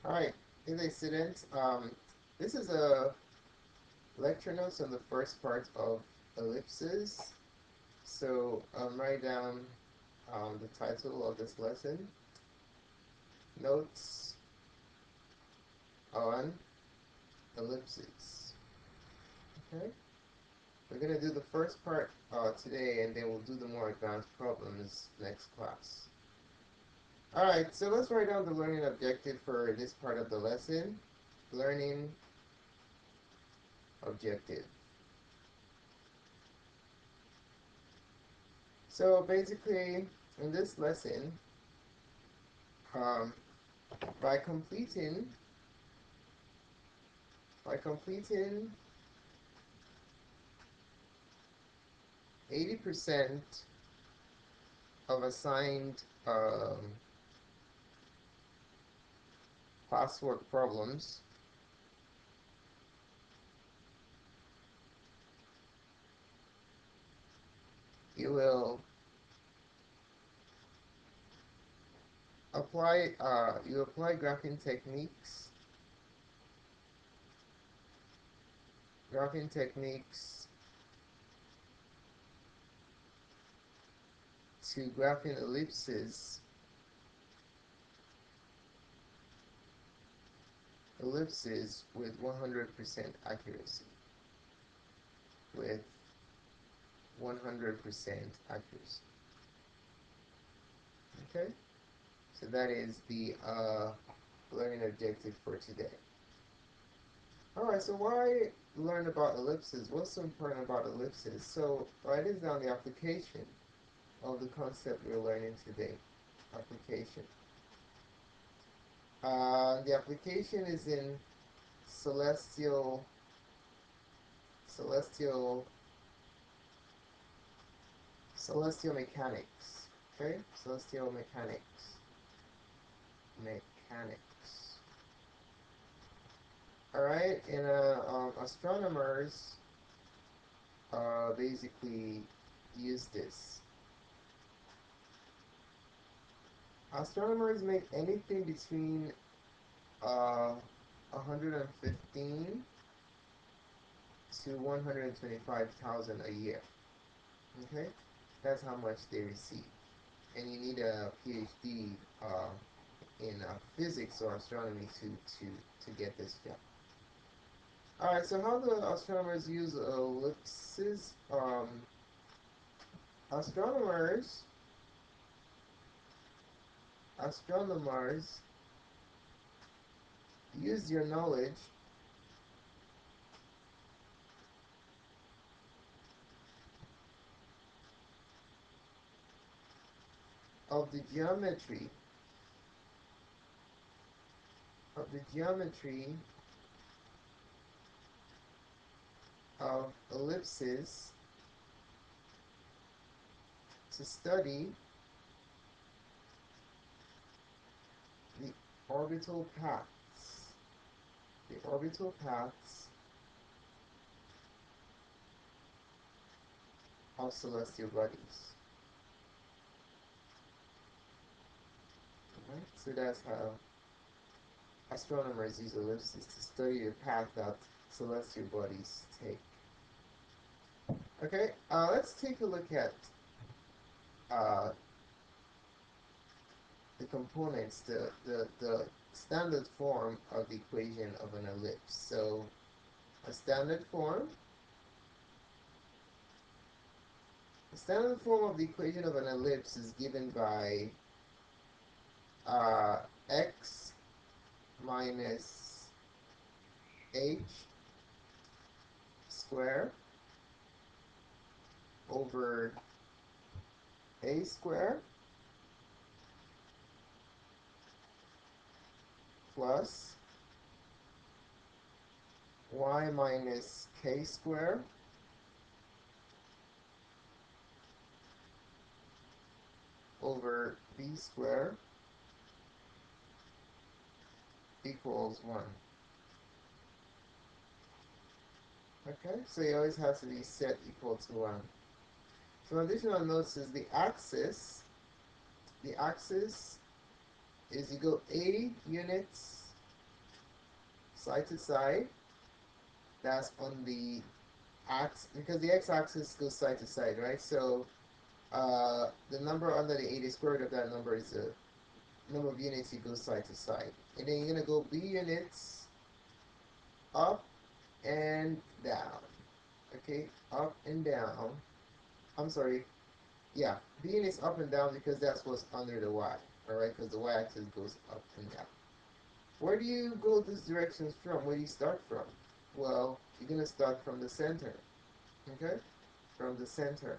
Alright, hey students. This is a lecture notes on the first part of ellipses. So write down the title of this lesson, Notes on Ellipses. Okay, we're going to do the first part today, and then we'll do the more advanced problems next class. Alright, so let's write down the learning objective for this part of the lesson. Learning objective. So basically, in this lesson, um, by completing 80% of assigned classwork problems, you will apply graphing techniques to graphing ellipses with 100% accuracy. With 100% accuracy. Okay, so that is the learning objective for today. Alright, so why learn about ellipses? What's so important about ellipses? So write this down, the application of the concept we're learning today. Application. The application is in celestial celestial celestial mechanics. Okay? Celestial mechanics. Mechanics. Alright, and astronomers basically use this. Astronomers make anything between uh, 115 to 125,000 a year. Okay, that's how much they receive, and you need a PhD in physics or astronomy to get this job. All right, so how do astronomers use ellipses? Astronomers astronomers use your knowledge of the geometry of the geometry of ellipses to study the orbital paths the orbital paths of celestial bodies. Right? So that's how astronomers use ellipses to study the path that celestial bodies take. Okay, let's take a look at uh, the components, the standard form of the equation of an ellipse. So a standard form, the standard form of the equation of an ellipse is given by uh, x minus h square over a square plus y minus k square over b square equals 1. Okay, so it always has to be set equal to 1. So additional notes is the axis is you go 80 units side to side. That's on the axis, because the x-axis goes side to side, right? So the number under the 80 square root of that number is the number of units it goes side to side. And then you're going to go b units up and down. Okay, up and down. I'm sorry. Yeah, b units up and down because that's what's under the y. Alright, because the y-axis goes up and down. Where do you go these directions from? Where do you start from? Well, you're going to start from the center. Okay? From the center.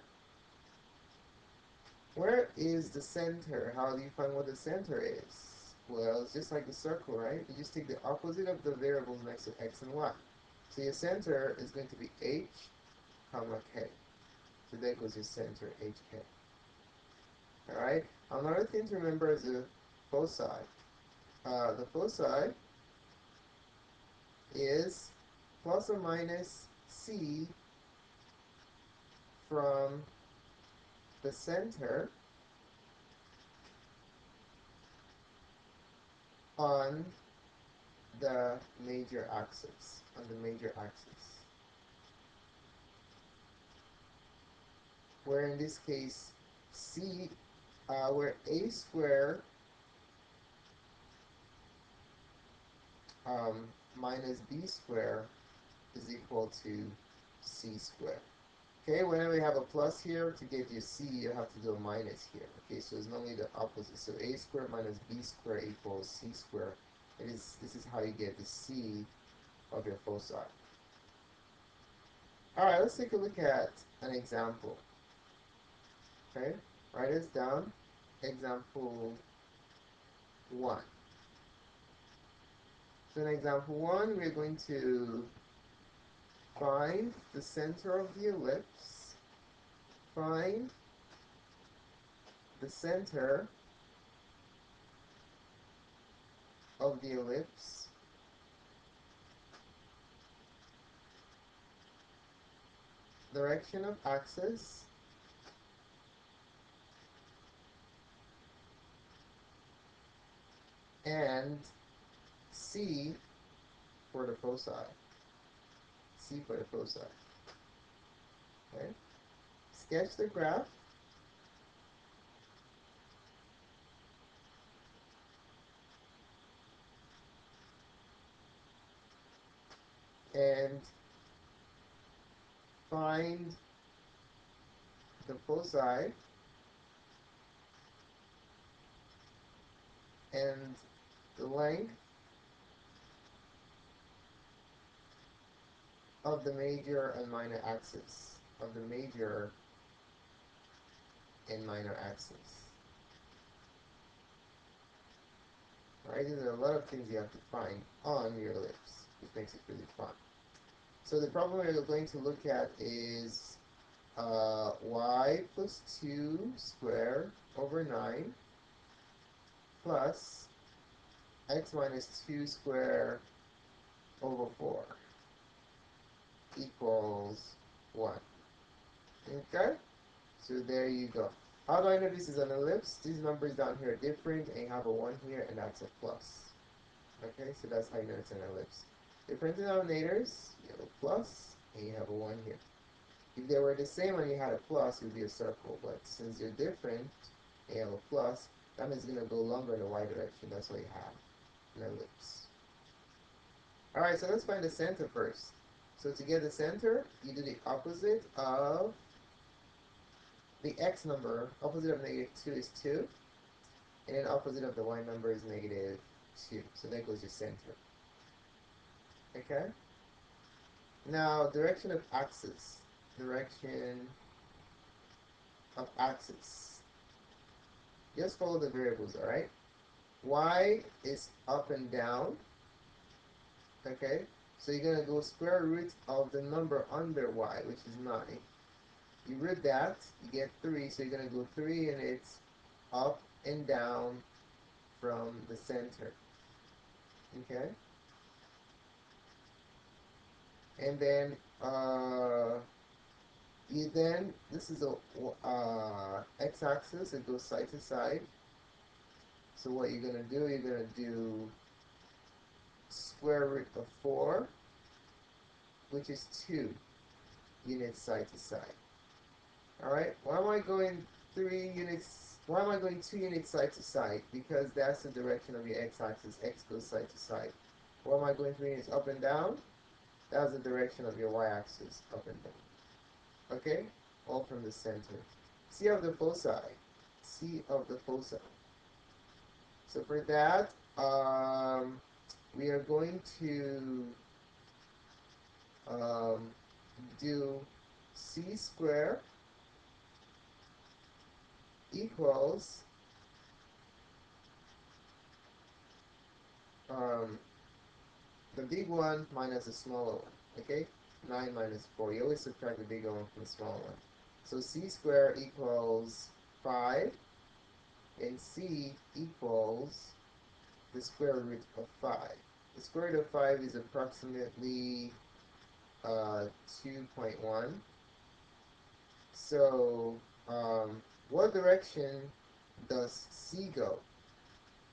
Where is the center? How do you find what the center is? Well, it's just like the circle, right? You just take the opposite of the variables next to x and y. So your center is going to be h, comma, k. So there goes your center, hk. Alright? Another thing to remember is the foci. The foci is plus or minus c from the center on the major axis. Where in this case, c, where a squared minus b squared is equal to c squared. Okay, whenever we have a plus here, to get your c, you have to do a minus here. Okay, so it's normally the opposite. So a squared minus b squared equals c squared. This is how you get the c of your foci. Alright, let's take a look at an example. Okay, write this down. Example 1. So in example 1, we're going to find the center of the ellipse. Find the center of the ellipse. Direction of axis. And C for the foci. C for the foci. Okay. Sketch the graph. And find the foci and the length of the major and minor axis. Of the major and minor axis. Right? There are a lot of things you have to find on your ellipse, which makes it really fun. So the problem we're going to look at is y plus 2 squared over 9 plus x minus 2 squared over 4 equals 1. Okay? So there you go. How do I know this is an ellipse? These numbers down here are different, and you have a 1 here, and that's a plus. Okay, so that's how you know it's an ellipse. Different denominators, you have a plus, and you have a 1 here. If they were the same and you had a plus, it would be a circle. But since they're different, and you have a plus, that means it's going to go longer in the y direction. That's why you have an ellipse. Alright, so let's find the center first. So to get the center, you do the opposite of the x number. Opposite of negative 2 is 2. And then opposite of the y number is negative 2. So there goes your center. Okay? Now, direction of axis. Direction of axis. Just follow the variables, alright? Y is up and down. Okay? So you're going to go square root of the number under y, which is 9. You root that, you get 3, so you're going to go 3 and it's up and down from the center. Okay? And then, this is a x-axis, it goes side to side. So what you're going to do square root of 4, which is 2 units side to side. Alright, why am I going 3 units, why am I going 2 units side to side? Because that's the direction of your x-axis, x goes side to side. Why am I going 3 units up and down? That's the direction of your y-axis, up and down. Okay, all from the center. C of the foci, C of the foci. So for that, we are going to do c squared equals the big one minus the smaller one. Okay, 9 minus 4. You always subtract the bigger one from the smaller one. So c squared equals 5, and c equals the square root of 5. The square root of 5 is approximately 2.1. So, what direction does C go?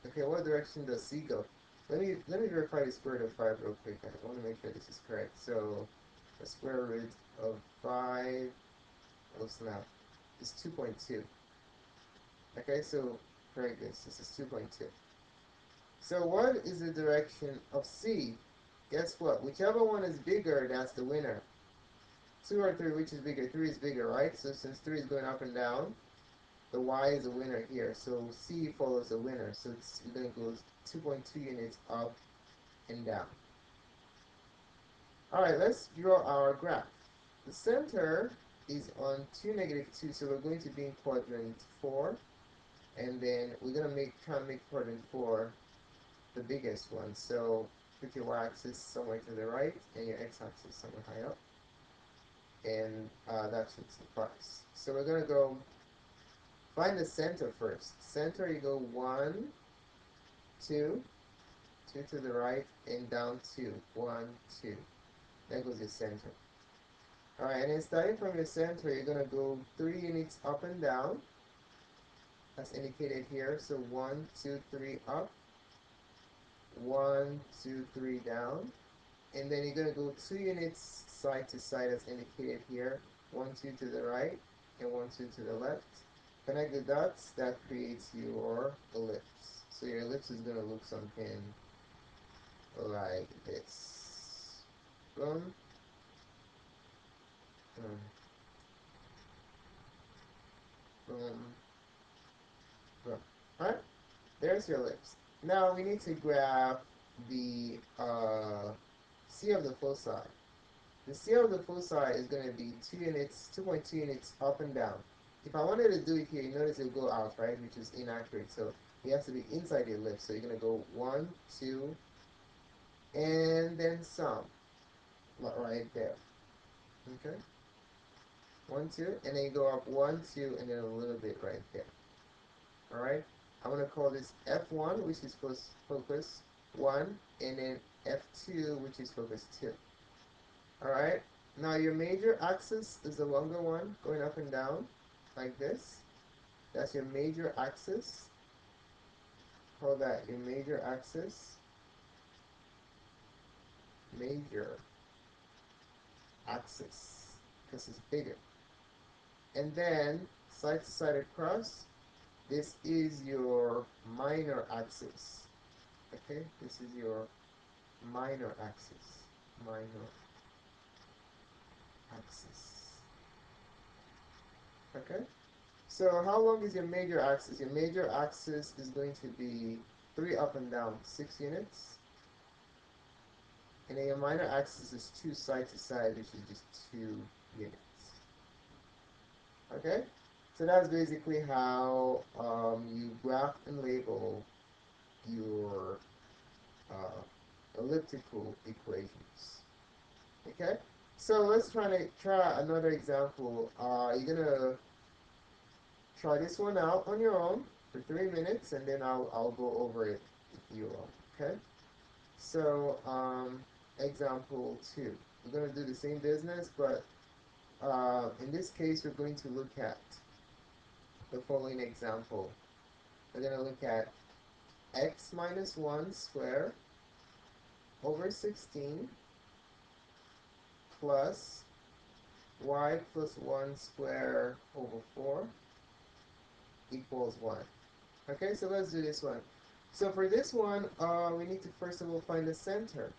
Okay, what direction does C go? Let me verify the square root of 5 real quick. I want to make sure this is correct. So, the square root of 5, oh snap, is 2.2. Okay, so correct this. This is 2.2. So, what is the direction of C? Guess what? Whichever one is bigger, that's the winner. 2 or 3, which is bigger? 3 is bigger, right? So since 3 is going up and down, the y is a winner here. So C follows the winner. So it's going to go 2.2 units up and down. Alright, let's draw our graph. The center is on 2, -2, so we're going to be in quadrant 4. And then we're going to try and make quadrant 4 the biggest one. So put your y-axis somewhere to the right and your x-axis somewhere high up. And that should suffice. So we're going to go find the center first. Center, you go 1, 2, 2 to the right, and down 2. 1, 2. That goes your center. Alright, and then starting from your center, you're going to go 3 units up and down. That's indicated here. So 1, 2, 3 up. 1, 2, 3 down. And then you're going to go 2 units side to side as indicated here. 1, 2 to the right, and 1, 2 to the left. Connect the dots, that creates your ellipse. So your ellipse is going to look something like this. Boom. Boom. Boom. Boom. Alright, there's your ellipse. Now we need to graph the C of the foci. The C of the foci is going to be 2.2 units up and down. If I wanted to do it here, you notice it'll go out, right, which is inaccurate. So it has to be inside the ellipse. So you're going to go 1, 2, and then some, right there. Okay? 1, 2, and then you go up 1, 2, and then a little bit right there. Alright? I'm going to call this F1, which is focus 1, and then F2, which is focus 2. Alright? Now your major axis is the longer one, going up and down, like this. That's your major axis. Call that your major axis. Major axis, because it's bigger. And then, side to side across, this is your minor axis. Okay, this is your minor axis. Minor axis. Okay, so how long is your major axis? Your major axis is going to be 3 up and down, 6 units. And then your minor axis is 2 side to side, which is just 2 units. Okay? So that's basically how you graph and label your elliptical equations. Okay? So let's try another example. You're going to try this one out on your own for 3 minutes, and then I'll go over it with you all. Okay? So, example 2. We're going to do the same business, but in this case, we're going to look at the following example. We're going to look at x minus 1 squared over 16 plus y plus 1 squared over 4 equals 1. Okay, so let's do this one. So for this one, we need to first of all find the center.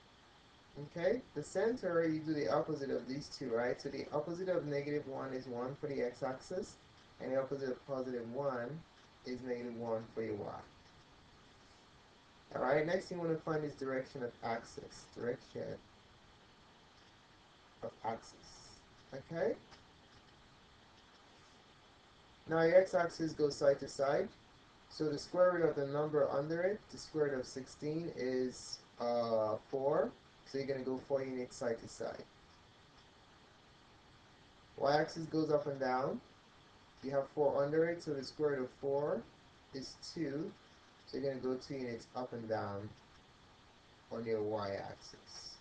Okay, the center, you do the opposite of these two, right? So the opposite of negative 1 is 1 for the x-axis, and the opposite of positive 1 is negative 1 for your y. Alright, next thing you want to find is direction of axis. Direction of axis. Okay? Now your x-axis goes side to side. So the square root of the number under it, the square root of 16 is 4. So you're going to go 4 units side to side. Y-axis goes up and down. You have 4 under it, so the square root of 4 is 2. So you're going to go 2 units up and down on your y-axis.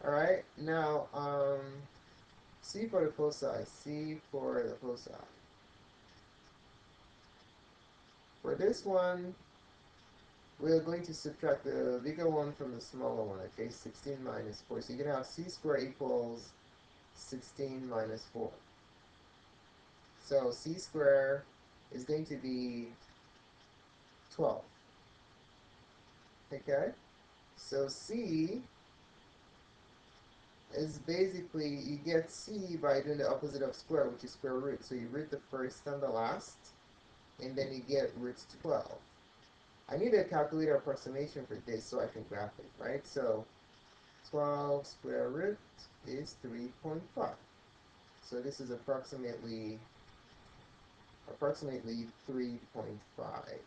Alright, now C for the foci. C for the foci. For this one, we're going to subtract the bigger one from the smaller one, okay? 16 minus 4. So you're going to have c squared equals 16 minus 4. So c squared is going to be 12. Okay? So c is basically, you get c by doing the opposite of square, which is square root. So you root the first and the last, and then you get root 12. I need a calculator approximation for this so I can graph it, right? So 12 square root is 3.5. So this is approximately 3.5.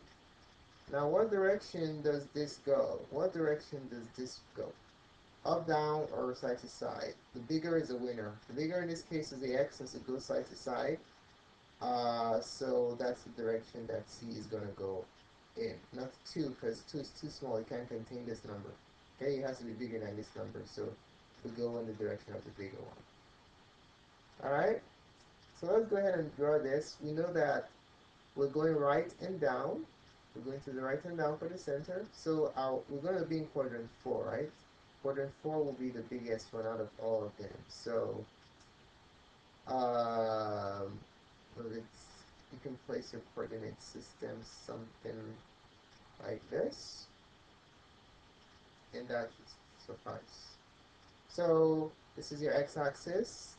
Now what direction does this go? What direction does this go? Up, down, or side to side? The bigger is the winner. The bigger in this case is the x, since it goes side to side. So that's the direction that C is going to go in. Not 2, because 2 is too small. It can't contain this number. Okay, it has to be bigger than this number. So we go in the direction of the bigger one. Alright, so let's go ahead and draw this. We know that we're going right and down. We're going to the right and down for the center. So we're going to be in quadrant 4, right? Quadrant 4 will be the biggest one out of all of them. So you can place your coordinate system something like this, and that should suffice. So this is your x-axis,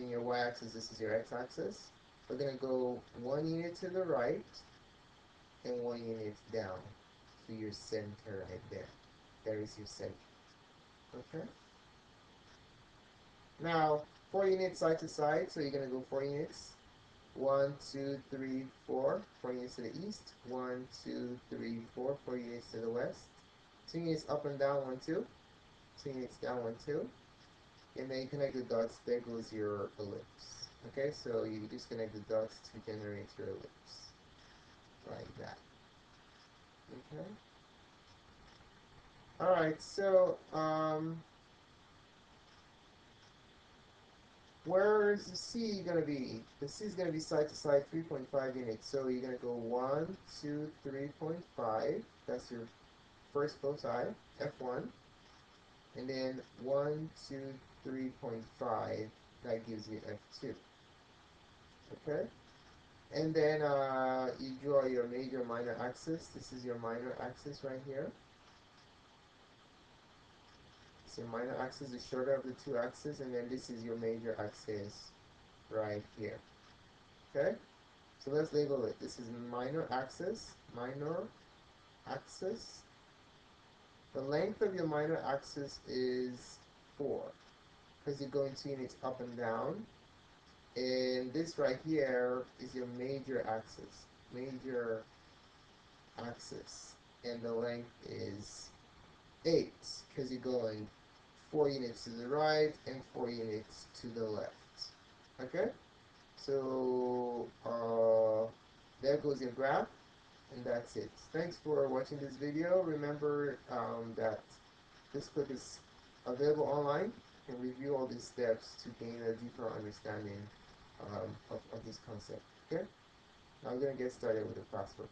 your y-axis, this is your x-axis. We're going to go 1 unit to the right and 1 unit down to your center right there. There is your center. Okay? Now, 4 units side to side, so you're going to go 4 units. 1, 2, 3, 4. 4 units to the east. 1, 2, 3, 4. 4 units to the west. 2 units up and down, 1, 2. 2 units down, 1, 2. And then you connect the dots, there goes your ellipse. Okay, so you just connect the dots to generate your ellipse. Like that. Okay. Alright, so where is the C going to be? The C is going to be side to side 3.5 units. So you're going to go 1, 2, 3.5. That's your first foci, F1. And then 1, 2, 3.5. That gives you F2. Okay? And then you draw your major minor axis. This is your minor axis right here. So your minor axis is shorter of the two axes, and then this is your major axis right here. Okay? So let's label it. This is minor axis. Minor axis. The length of your minor axis is 4, because you're going 2 units up and down. And this right here is your major axis. Major axis. And the length is 8, because you're going 4 units to the right and 4 units to the left. Okay? So, there goes your graph. And that's it. Thanks for watching this video. Remember that this clip is available online. You can review all these steps to gain a deeper understanding of this concept. Okay? Now we're going to get started with the classwork.